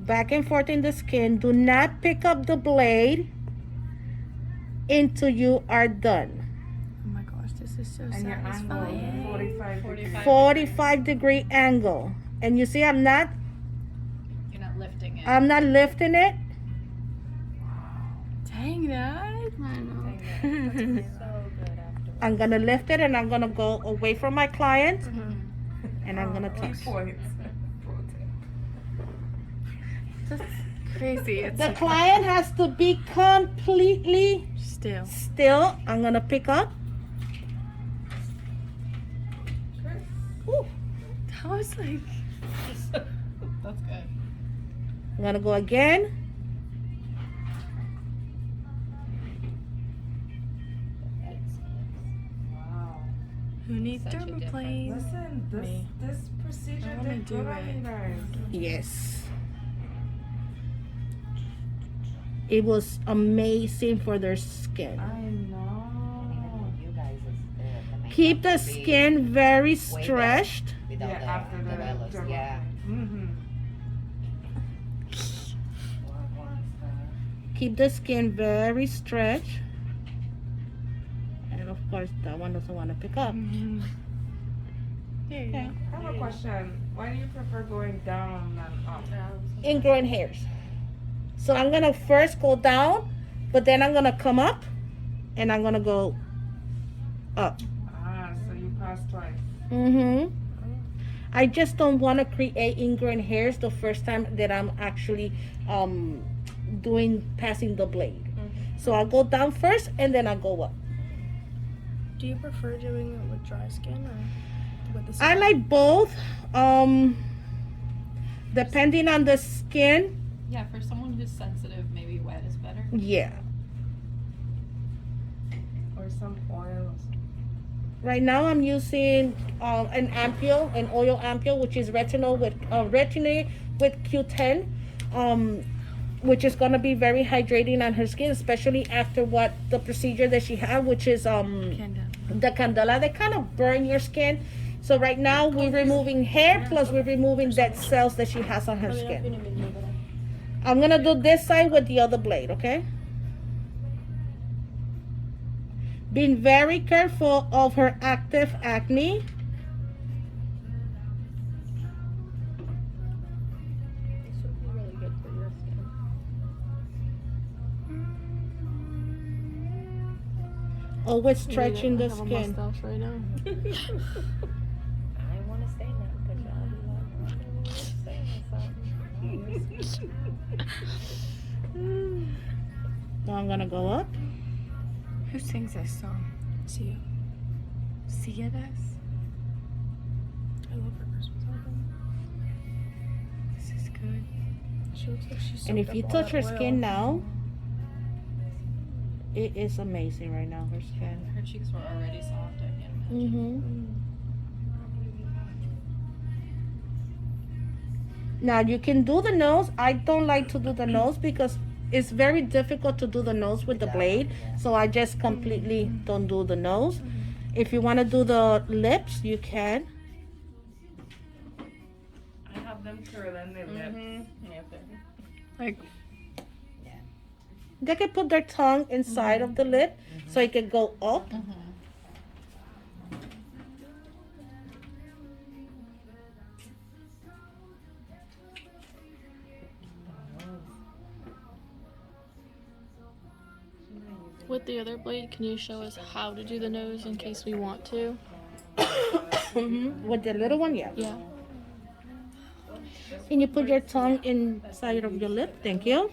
back and forth in the skin. Do not pick up the blade until you are done. Oh my gosh, this is so And your angle, satisfying. 45-degree angle. And you see You're not lifting it. I'm not lifting it. Dang, that. I know. So good afterwards. I'm gonna lift it and I'm gonna go away from my client and I'm gonna touch. Points. That's crazy. It's The client has to be completely still. still. I'm gonna pick up. Ooh. That was like. That's good. I'm gonna go again. Wow. Who needs Such a dermaplane? Listen, this procedure I wanna did do good on it. you guys. Yes. It was amazing for their skin. I know. You guys is the makeup Keep the will be skin very way better stretched. without Yeah, after the velos. derma. Yeah. Mm-hmm. Keep the skin very stretched. And of course, that one doesn't want to pick up. Mm-hmm. There you Okay. I have a question. Why do you prefer going down than up? Ingrown hairs. So I'm gonna first go down, but then I'm gonna come up, and I'm gonna go up. Ah, so you pass twice. Mm-hmm. I just don't want to create ingrown hairs the first time that I'm actually passing the blade. So I'll go down first, and then I'll go up. Do you prefer doing it with dry skin or with the I sun? like both. Depending on the skin. Yeah, for someone who's sensitive, maybe wet is better. Yeah. Or some oil. Right now I'm using an ampule, an oil ampule, which is retinol with Q10, which is gonna be very hydrating on her skin, especially after what the procedure that she had, which is Candela. the candela. They kind of burn your skin. So right now we're removing hair plus we're removing dead cells that she has on her skin. I'm gonna do this side with the other blade, okay? Being very careful of her active acne. This would be really good for your skin. Always stretching the I have a skin. mustache right now. I want to say nothing because y'all be like, "Oh, saying something." Now I'm gonna go up. Who sings this song? Sia. Sia does? I love her Christmas album. This is good. She looks like she's And if soaked you up all touch that her oil. skin now, it is amazing right now, her skin. Her cheeks were already soft, I can't imagine. Mm-hmm. Now you can do the nose. I don't like to do the nose because it's very difficult to do the nose with the blade. So I just completely don't do the nose. If you want to do the lips, you can. I have them curling their lips. Like, They can put their tongue inside of the lip so it can go up. with the other blade, can you show us how to do the nose in case we want to? With the little one, yeah. Yeah. Can you put your tongue inside of your lip? Thank you.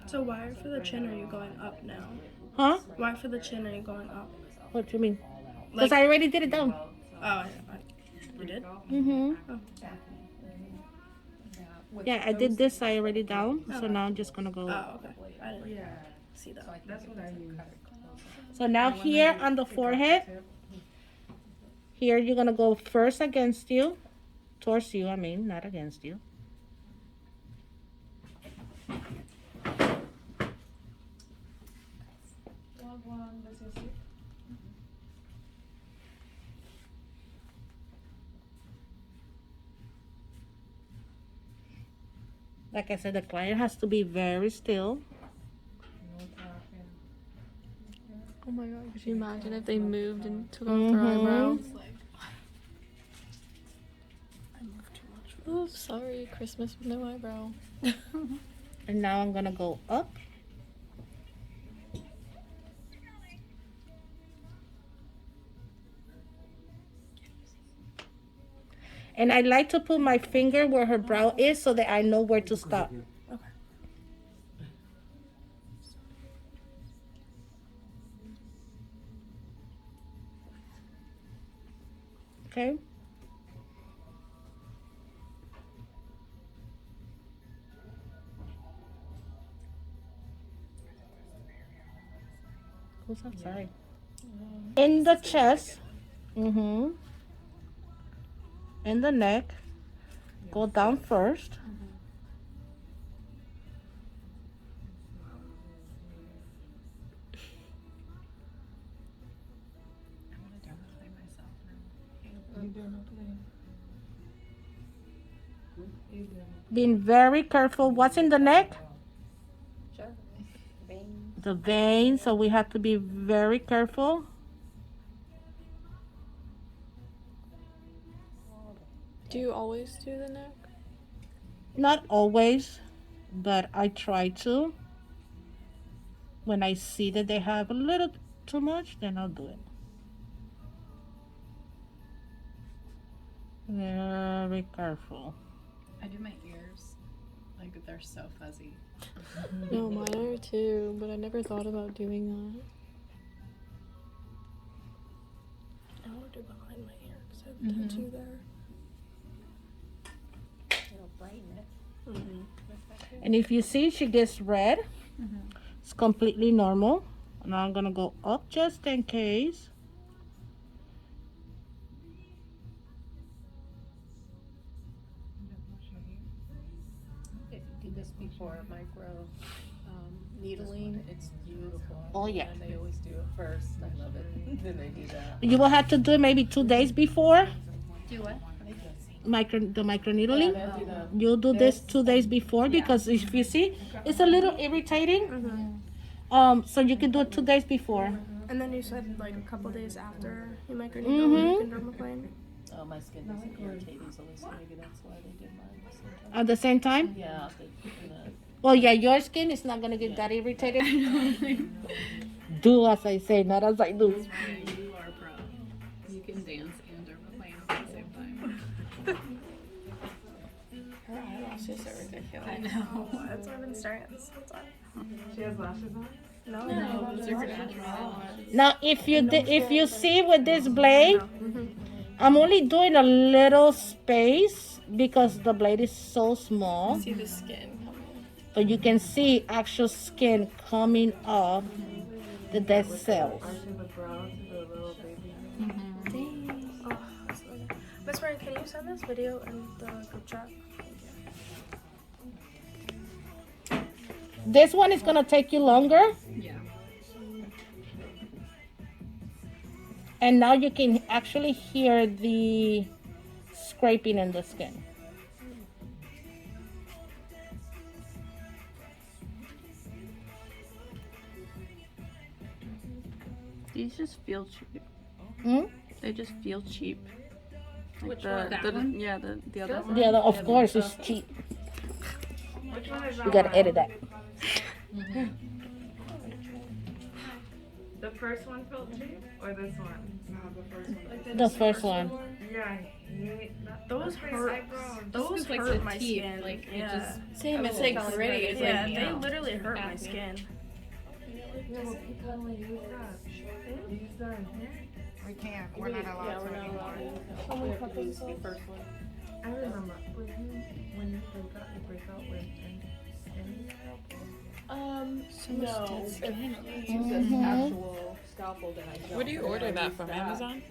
So why for the chin are you going up now? Huh? Why for the chin are you going up? What do you mean? Because I already did it down. You did? Mm-hmm. Oh. Yeah, I did this side already down. So now I'm just going to go up. Oh, okay. I didn't see that. That's what I use. So now here on the forehead, here you're going to go first against you. Towards you, I mean, not against you. Like I said, the client has to be very still. No talking. Oh my god, could you imagine if they moved and took off their eyebrow? It's like, I moved too much. Oops, sorry, Christmas with no eyebrow. And now I'm gonna go up. And I like to put my finger where her brow is so that I know where to stop. Okay. Who's that? Sorry. In the chest. Mm-hmm. In the neck. Go down first. I want to dermaplane myself now. You dermaplane. You dermaplane. Being very careful. What's in the neck? Sure. Veins. The veins. So we have to be very careful. Do you always do the neck? Not always, but I try to. When I see that they have a little too much, then I'll do it. Very careful. I do my ears. Like, they're so fuzzy. No, mine are too, but I never thought about doing that. I want to do behind my ear because I have a tattoo there. It'll brighten it. And if you see she gets red, it's completely normal. Now I'm gonna go up just in case. If you do this before micro needling, it's beautiful. Oh, yeah. And they always do it first. I love it. Then they do that. You will have to do it maybe 2 days before Do what? the micro needling. They'll do the You'll do this 2 days before because if you see, it's a little irritating. So you can do it 2 days before. And then you said like a couple days after you microneedle, you can dermaplane. Oh, my skin doesn't irritate easily, so maybe that's why they did mine at the same time. At the same time? Yeah, the Well, yeah, your skin is not gonna get that irritated. Do as I say, not as I do. You are pro. You can dance and dermaplane at the same time. Her eyelashes are ridiculous. I know. That's why I've been staring at this whole time. She has lashes on? No, Super natural. Now, if you see with this blade, I'm only doing a little space because the blade is so small, see the skin coming. but you can see actual skin coming off the dead cells. The brow to the little baby. Oh, that's really good. Miss Mary, can you send this video in the group chat? This one is gonna take you longer, Yeah. and now you can actually hear the scraping in the skin. These just feel cheap. Hmm? They just feel cheap. Like Which one? That one? Yeah, the other one. The other, of course, is cheap. Which one is You gotta edit that. The first one felt cheap, or this one? The first one. Yeah, I hate that. Those hurt. Those Like hurt the my teeth, skin. like, it yeah. just- Same. It's it's like gritty. It's yeah, like, they no. literally hurt my Happy. skin. Yeah, well, people only use that. Use that here. We can't. We're not allowed to anymore. Someone cut themselves. I remember with you when you break out with any No. If you use this actual scalpel, then I don't. Where do you order that from? Amazon?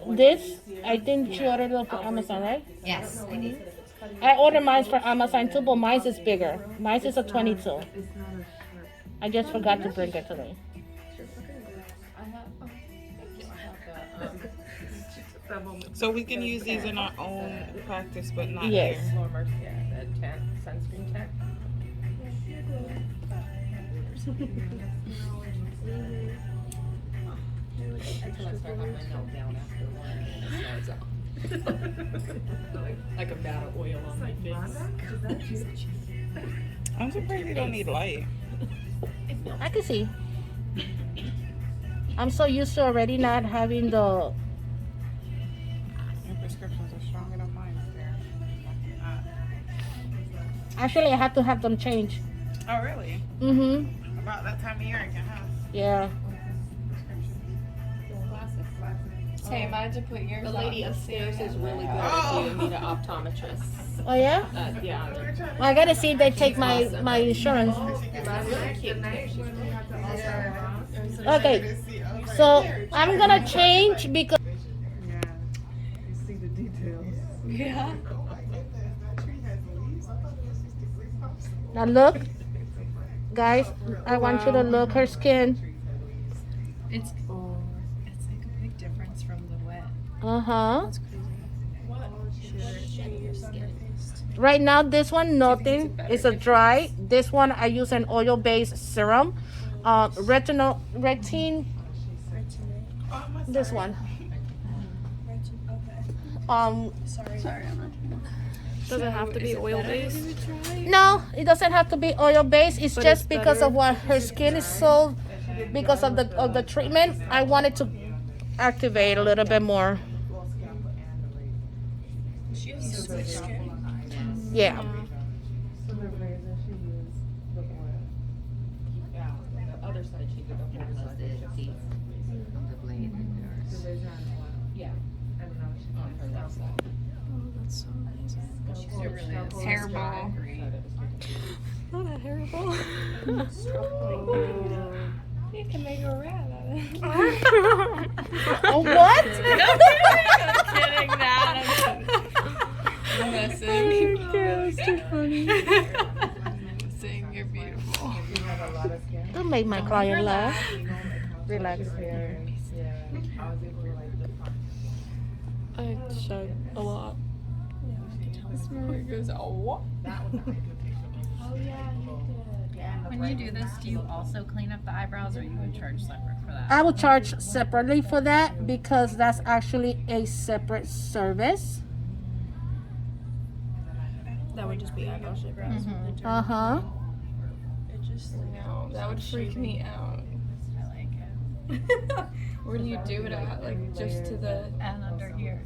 This, I think she ordered it from Amazon, right? Yes, I did. I ordered mine from Amazon too, but mine is bigger. Mine is a 22. It's not a shirt. I just forgot to bring it today. I have. Oh, thank you. I have the So we can use these in our own practice, but not Yes. here. warmers, yeah, the tent. sunscreen check? Until I start having my meltdown after one. Like a vat of oil on my face. I'm surprised you don't need light. I can see. I'm so used to already not having the. Your prescriptions are stronger than mine. Actually, I had to have them changed. Oh, really? Mm-hmm. About that time of year again, huh? Yeah. Hey, I might have to put yours The on lady to upstairs see is it. really good if you need an optometrist. Oh yeah. Yeah. Well, I gotta see if they take my insurance. Okay. So I'm gonna change because. Yeah. You see the details. Yeah. Now look, guys. I want you to look her skin. It's like a big difference from the wet. Uh-huh. Right now, this one, nothing. It's a dry. This one, I use an oil-based serum. Retin. This one. Does it have to be oil based? No, it doesn't have to be oil-based. It's just because of what her skin is so, because of the treatment. I wanted to activate a little bit more. She has switch skin. Yeah. So the reason she used the oil. Yeah, the other side she did the whole side. The laser and oil. Yeah. And now she on her left side. Oh, that's so amazing. It really is. Hairball. Not a hairball. You can make a rat out of it. Oh, what? I'm kidding, Dad. I'm messing. That's too funny. I'm saying you're beautiful. You have a lot of skin. Don't make my client laugh. Relax. Hair. Yeah. I was able to like I shed a lot. This movie goes, oh, what? When you do this, do you also clean up the eyebrows or you would charge separate for that? I will charge separately for that because that's actually a separate service. That would just be eyebrow shape. Uh-huh. No, that would freak me out. I like it. Where do you do it at? Like just to the, And under here.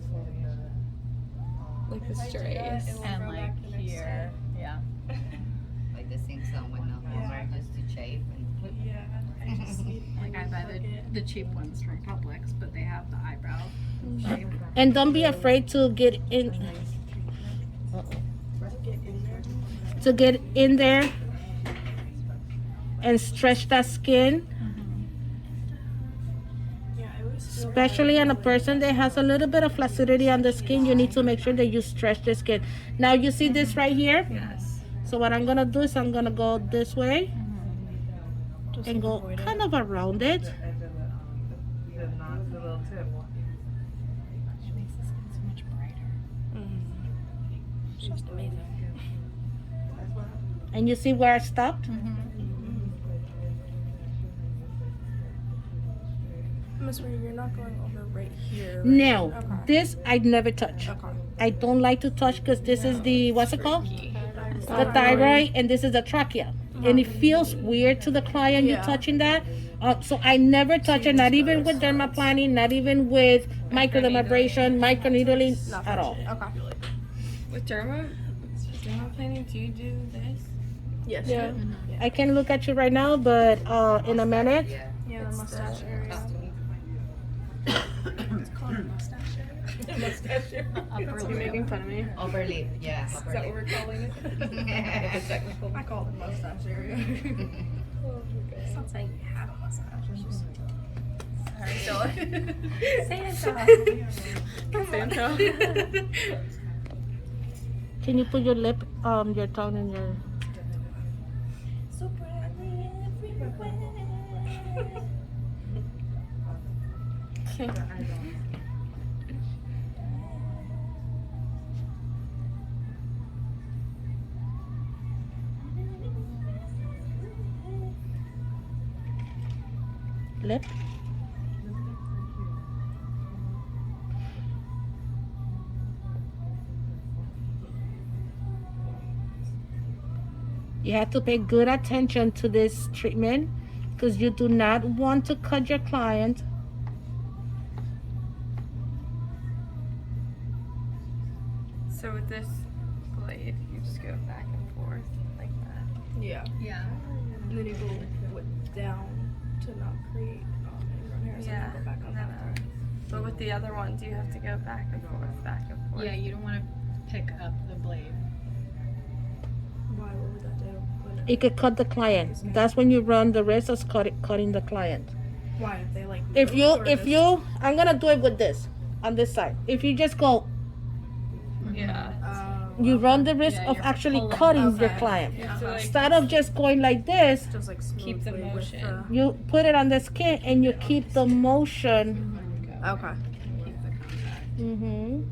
like the strays. And like here. Yeah. Like the same zone with no hair, just to shave and clip. Like I buy the cheap ones from Publix, but they have the eyebrow shape. And don't be afraid to get in. To get in there and stretch that skin. Especially on a person that has a little bit of flaccidity on the skin, you need to make sure that you stretch the skin. Now you see this right here? Yes. So what I'm gonna do is I'm gonna go this way and go kind of around it. the knot, the little tip. She makes the skin so much brighter. It's just amazing. And you see where I stopped? Miss Marie, you're not going over right here. Right? No, Okay. this I never touch. Okay. I don't like to touch because this is the, what's it called? The thyroid, and this is the trachea. And it feels weird to the client, you Yeah. touching that. So I never touch it, not even with dermaplaning, not even with microdermabrasion, microneedling, at all. Okay. With dermaplaning, do you do this? Yes. Yeah. I can look at you right now, but in a minute. Yeah, the mustache area. It's called a mustache area. Upper You're making fun of me. Upper lip, yeah. Is that what we're calling it? I call it mustache area. It's not saying you have a mustache. It's just sorry. Santa. Can you put your lip, your tongue in your... So brightly everywhere. lip. You have to pay good attention to this treatment because you do not want to cut your client. So with this blade, you just go back and forth like that. Yeah. Yeah. And then you go down to not create ingrown hairs and then go back up after. But with the other ones, you have to go back and forth, back and forth. Yeah, you don't want to pick up the blade. Why? What would that do? It could cut the client. That's when you run the risk of cutting the client. Why? If they like. If you, I'm gonna do it with this on this side. If you just go, Yeah. you run the risk Yeah, of you're actually pulling. cutting your Okay. client. Yeah. So like, Instead of just going like this, just like Keep the smoothly with motion. you put it on the skin and you keep the motion. Okay. Keep the contact. Mm-hmm.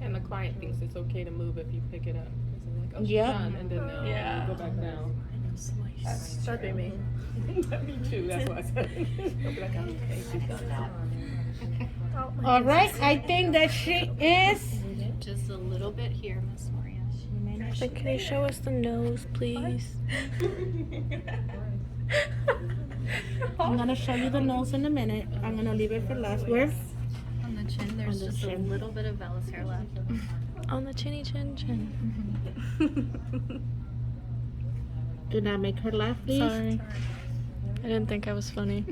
And the client thinks it's okay to move if you pick it up. 'Cause they're like, oh, she's Yep. done, and then they'll Yeah. go back down. That'd be me. Me too, that's why I said. I'll be like, okay, she's done now. All right, I think that she is. Just a little bit here, Miss Maria. Can you show us the nose, please? I'm gonna show you the nose in a minute. I'm gonna leave it for last. Where? On the chin, there's On the just chin. a little bit of vellus hair left. On the chinny chin chin. Do not make her laugh, please. Sorry. I didn't think I was funny. I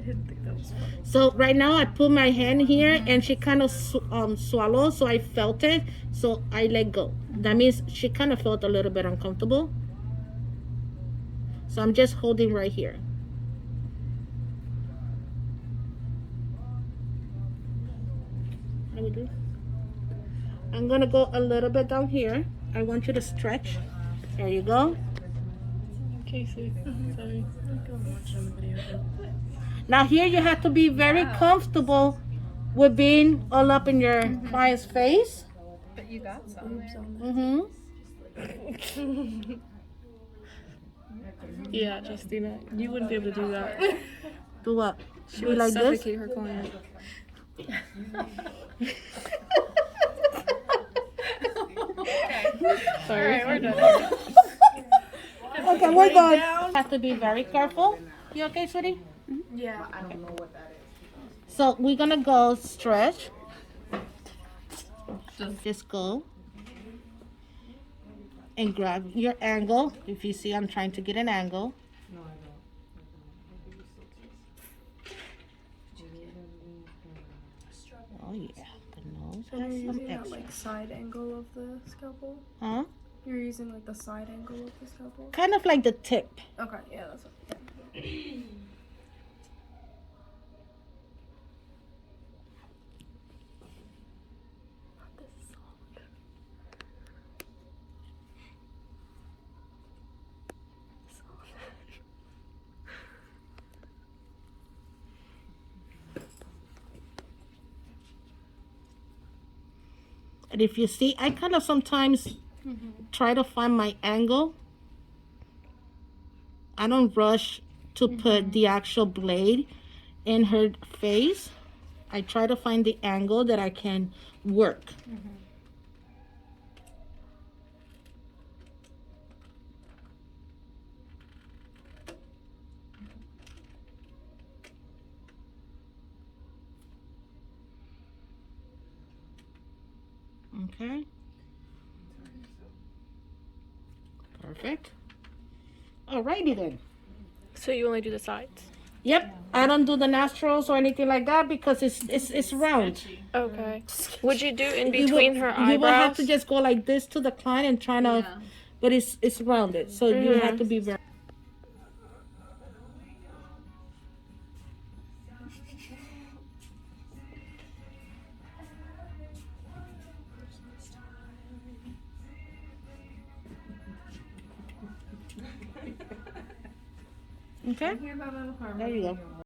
didn't think that was funny. So right now I put my hand here and she kind of swallowed, so I felt it, so I let go. That means she kind of felt a little bit uncomfortable. So I'm just holding right here. What do we do? I'm gonna go a little bit down here. I want you to stretch. There you go. Casey, sorry. I'm watching the video. Now here you have to be very comfortable with being all up in your client's face. But you got some. Mm-hmm. Yeah, Justina, you wouldn't be able to do that. Do what? She Be would like this? suffocate her client. Sorry, we're done. Okay, we're done. Have to be very careful. You okay, sweetie? Yeah. So we're gonna go stretch. Just go and grab your angle. If you see, I'm trying to get an angle. Oh yeah, the nose So you're has some using that extra. like side angle of the scalpel? Huh? You're using like the side angle of the scalpel? Kind of like the tip. Okay, yeah, that's what. And if you see, I kind of sometimes try to find my angle. I don't rush to put the actual blade in her face. I try to find the angle that I can work. Okay. Perfect. Alrighty then. So you only do the sides? Yep. I don't do the nostrils or anything like that because it's round. Okay. Would you do in You between will- her eyebrows? You will have to just go like this to the client and try to, Yeah. but it's rounded, so you have to be very. Okay. There you go.